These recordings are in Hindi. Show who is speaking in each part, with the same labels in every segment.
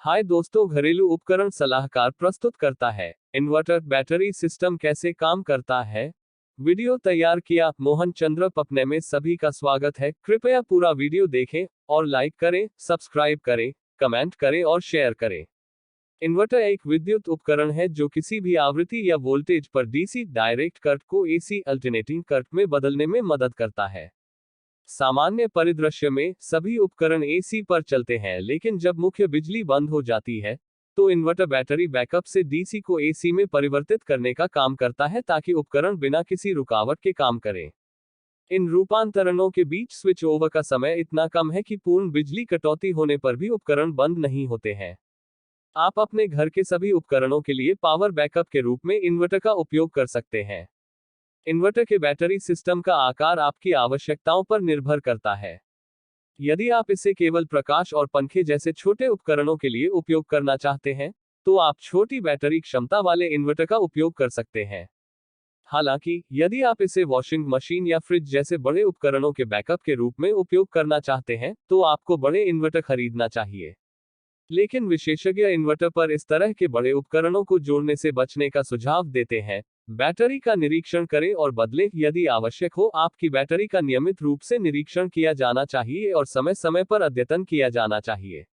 Speaker 1: हाय दोस्तों, घरेलू उपकरण सलाहकार प्रस्तुत करता है। इन्वर्टर बैटरी सिस्टम कैसे काम करता है। वीडियो तैयार किया मोहन चंद्र पपने में। सभी का स्वागत है। कृपया पूरा वीडियो देखें और लाइक करें, सब्सक्राइब करें, कमेंट करें और शेयर करें। इन्वर्टर एक विद्युत उपकरण है जो किसी भी आवृत्ति या वोल्टेज पर डीसी डायरेक्ट करंट को एसी अल्टरनेटिंग करंट में बदलने में मदद करता है। सामान्य परिदृश्य में सभी उपकरण एसी पर चलते हैं, लेकिन जब मुख्य बिजली बंद हो जाती है तो इन्वर्टर बैटरी बैकअप से डीसी को एसी में परिवर्तित करने का काम करता है ताकि उपकरण बिना किसी रुकावट के काम करें। इन रूपांतरणों के बीच स्विच ओवर का समय इतना कम है कि पूर्ण बिजली कटौती होने पर भी उपकरण बंद नहीं होते हैं। आप अपने घर के सभी उपकरणों के लिए पावर बैकअप के रूप में इन्वर्टर का उपयोग कर सकते हैं। इन्वर्टर के बैटरी सिस्टम का आकार आपकी आवश्यकताओं पर निर्भर करता है। यदि आप इसे केवल प्रकाश और पंखे जैसे छोटे उपकरणों के लिए उपयोग करना चाहते हैं, तो आप छोटी बैटरी क्षमता वाले इन्वर्टर का उपयोग कर सकते हैं। हालांकि, यदि आप इसे वॉशिंग मशीन या फ्रिज जैसे बड़े उपकरणों के बैकअप के रूप में उपयोग करना चाहते हैं, तो आपको बड़े इन्वर्टर खरीदना चाहिए। लेकिन विशेषज्ञ इन्वर्टर पर इस तरह के बड़े उपकरणों को जोड़ने से बचने का सुझाव देते हैं। बैटरी का निरीक्षण करें और बदलें। यदि आवश्यक हो, आपकी बैटरी का नियमित रूप से निरीक्षण किया जाना चाहिए और समय समय पर अद्यतन किया जाना चाहिए।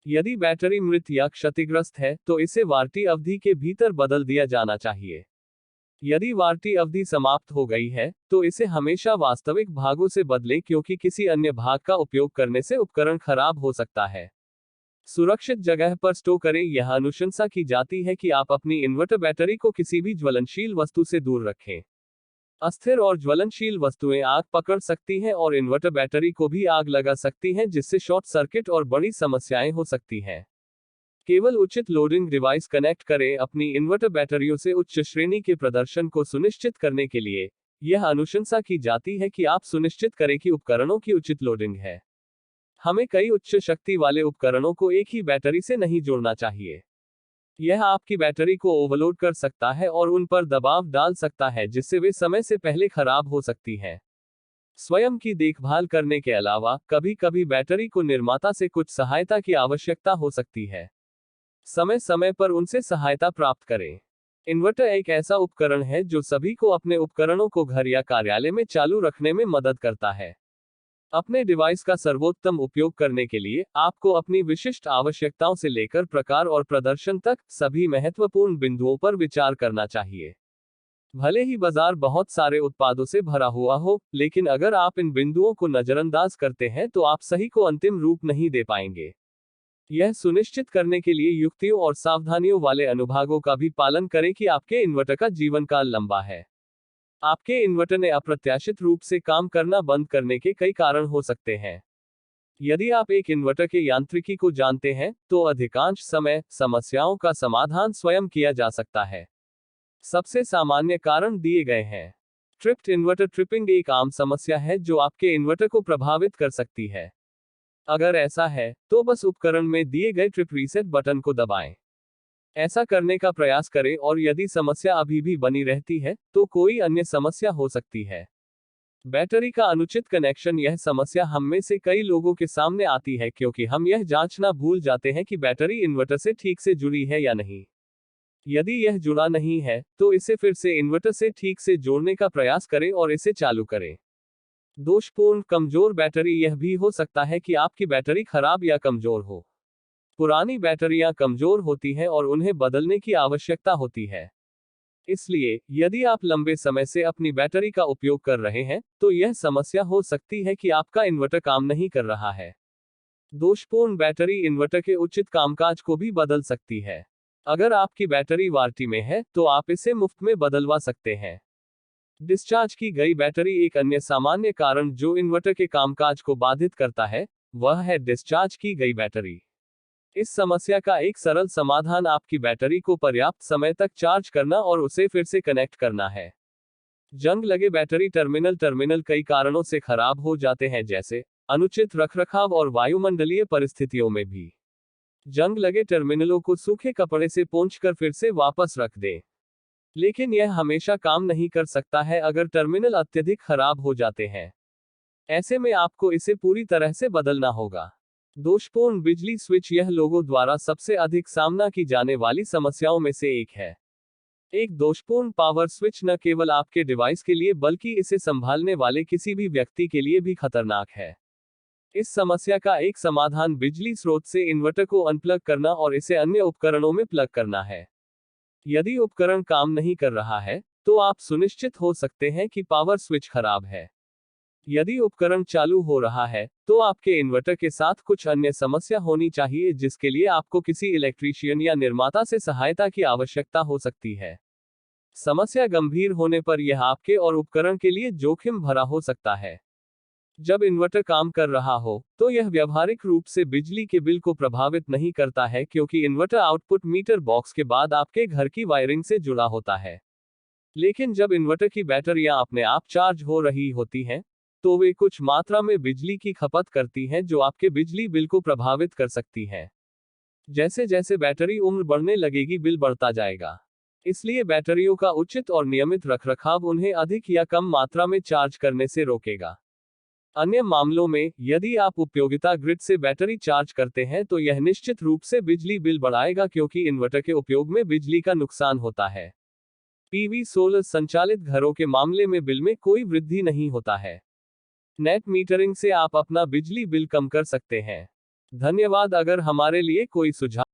Speaker 1: यदि बैटरी मृत या क्षतिग्रस्त है, तो इसे वारंटी अवधि के भीतर बदल दिया जाना चाहिए। यदि वारंटी अवधि समाप्त हो गई है, तो इसे हमेशा वास्तविक भागों से बदलें, क्योंकि किसी अन्य भाग का उपयोग करने से उपकरण खराब हो सकता है। सुरक्षित जगह पर स्टोर करें। यह अनुशंसा की जाती है कि आप अपनी इन्वर्टर बैटरी को किसी भी ज्वलनशील वस्तु से दूर रखें। अस्थिर और ज्वलनशील वस्तुएं आग पकड़ सकती हैं और इन्वर्टर बैटरी को भी आग लगा सकती हैं, जिससे शॉर्ट सर्किट और बड़ी समस्याएं हो सकती हैं। केवल उचित लोडिंग डिवाइस कनेक्ट करें। अपनी इन्वर्टर बैटरियों से उच्च श्रेणी के प्रदर्शन को सुनिश्चित करने के लिए यह अनुशंसा की जाती है कि आप सुनिश्चित करें कि उपकरणों की उचित लोडिंग है। हमें कई उच्च शक्ति वाले उपकरणों को एक ही बैटरी से नहीं जोड़ना चाहिए। यह आपकी बैटरी को ओवरलोड कर सकता है और उन पर दबाव डाल सकता है, जिससे वे समय से पहले खराब हो सकती हैं। स्वयं की देखभाल करने के अलावा कभी कभी बैटरी को निर्माता से कुछ सहायता की आवश्यकता हो सकती है। समय समय पर उनसे सहायता प्राप्त करें। इन्वर्टर एक ऐसा उपकरण है जो सभी को अपने उपकरणों को घर या कार्यालय में चालू रखने में मदद करता है। अपने डिवाइस का सर्वोत्तम उपयोग करने के लिए आपको अपनी विशिष्ट आवश्यकताओं से लेकर प्रकार और प्रदर्शन तक सभी महत्वपूर्ण बिंदुओं पर विचार करना चाहिए। भले ही बाजार बहुत सारे उत्पादों से भरा हुआ हो, लेकिन अगर आप इन बिंदुओं को नजरअंदाज करते हैं तो आप सही को अंतिम रूप नहीं दे पाएंगे। यह सुनिश्चित करने के लिए युक्तियों और सावधानियों वाले अनुभागों का भी पालन करें कि आपके इन्वर्टर का जीवन काल लंबा है। आपके इन्वर्टर ने अप्रत्याशित रूप से काम करना बंद करने के कई कारण हो सकते हैं। यदि आप एक इन्वर्टर के यांत्रिकी को जानते हैं, तो अधिकांश समय समस्याओं का समाधान स्वयं किया जा सकता है। सबसे सामान्य कारण दिए गए हैं। ट्रिप्ड इन्वर्टर ट्रिपिंग एक आम समस्या है जो आपके इन्वर्टर को प्रभावित कर सकती है। अगर ऐसा है, तो बस उपकरण में दिए गए ट्रिप रीसेट बटन को दबाएं। ऐसा करने का प्रयास करें और यदि समस्या अभी भी बनी रहती है, तो कोई अन्य समस्या हो सकती है। बैटरी का अनुचित कनेक्शन। यह समस्या हम में से कई लोगों के सामने आती है क्योंकि हम यह जांचना भूल जाते हैं कि बैटरी इन्वर्टर से ठीक से जुड़ी है या नहीं। यदि यह जुड़ा नहीं है, तो इसे फिर से इन्वर्टर से ठीक से जोड़ने का प्रयास करें और इसे चालू करें। दोषपूर्ण कमजोर बैटरी। यह भी हो सकता है कि आपकी बैटरी खराब या कमजोर हो। पुरानी बैटरियां कमजोर होती हैं और उन्हें बदलने की आवश्यकता होती है। इसलिए, यदि आप लंबे समय से अपनी बैटरी का उपयोग कर रहे हैं, तो यह समस्या हो सकती है कि आपका इन्वर्टर काम नहीं कर रहा है। दोषपूर्ण बैटरी इन्वर्टर के उचित कामकाज को भी बदल सकती है। अगर आपकी बैटरी वारंटी में है, तो आप इसे मुफ्त में बदलवा सकते हैं। डिस्चार्ज की गई बैटरी। एक अन्य सामान्य कारण जो इन्वर्टर के कामकाज को बाधित करता है, वह है डिस्चार्ज की गई बैटरी। इस समस्या का एक सरल समाधान आपकी बैटरी को पर्याप्त समय तक चार्ज करना और उसे फिर से कनेक्ट करना है। जंग लगे बैटरी टर्मिनल कई कारणों से खराब हो जाते हैं, जैसे अनुचित रखरखाव और वायुमंडलीय परिस्थितियों में भी। जंग लगे टर्मिनलों को सूखे कपड़े से पोंछकर फिर से वापस रख दें। लेकिन यह हमेशा काम नहीं कर सकता है अगर टर्मिनल अत्यधिक खराब हो जाते हैं। ऐसे में आपको इसे पूरी तरह से बदलना होगा। दोषपूर्ण बिजली स्विच यह लोगों द्वारा सबसे अधिक सामना की जाने वाली समस्याओं में से एक है। एक दोषपूर्ण पावर स्विच न केवल आपके डिवाइस के लिए बल्कि इसे संभालने वाले किसी भी व्यक्ति के लिए भी खतरनाक है। इस समस्या का एक समाधान बिजली स्रोत से इन्वर्टर को अनप्लग करना और इसे अन्य उपकरणों में प्लग करना है। यदि उपकरण काम नहीं कर रहा है, तो आप सुनिश्चित हो सकते हैं कि पावर स्विच खराब है। यदि उपकरण चालू हो रहा है, तो आपके इन्वर्टर के साथ कुछ अन्य समस्या होनी चाहिए जिसके लिए आपको किसी इलेक्ट्रीशियन या निर्माता से सहायता की आवश्यकता हो सकती है। समस्या गंभीर होने पर यह आपके और उपकरण के लिए जोखिम भरा हो सकता है। जब इन्वर्टर काम कर रहा हो, तो यह व्यावहारिक रूप से बिजली के बिल को प्रभावित नहीं करता है क्योंकि इन्वर्टर आउटपुट मीटर बॉक्स के बाद आपके घर की वायरिंग से जुड़ा होता है। लेकिन जब इन्वर्टर की बैटरियां अपने आप चार्ज हो रही होती हैं, तो वे कुछ मात्रा में बिजली की खपत करती हैं जो आपके बिजली बिल को प्रभावित कर सकती है। जैसे जैसे बैटरी उम्र बढ़ने लगेगी, बिल बढ़ता जाएगा। इसलिए बैटरियों का उचित और नियमित रखरखाव उन्हें अधिक या कम मात्रा में चार्ज करने से रोकेगा। अन्य मामलों में, यदि आप उपयोगिता ग्रिड से बैटरी चार्ज करते हैं तो यह निश्चित रूप से बिजली बिल बढ़ाएगा क्योंकि इन्वर्टर के उपयोग में बिजली का नुकसान होता है। पीवी सोलर संचालित घरों के मामले में बिल में कोई वृद्धि नहीं होता है। नेट मीटरिंग से आप अपना बिजली बिल कम कर सकते हैं। धन्यवाद। अगर हमारे लिए कोई सुझाव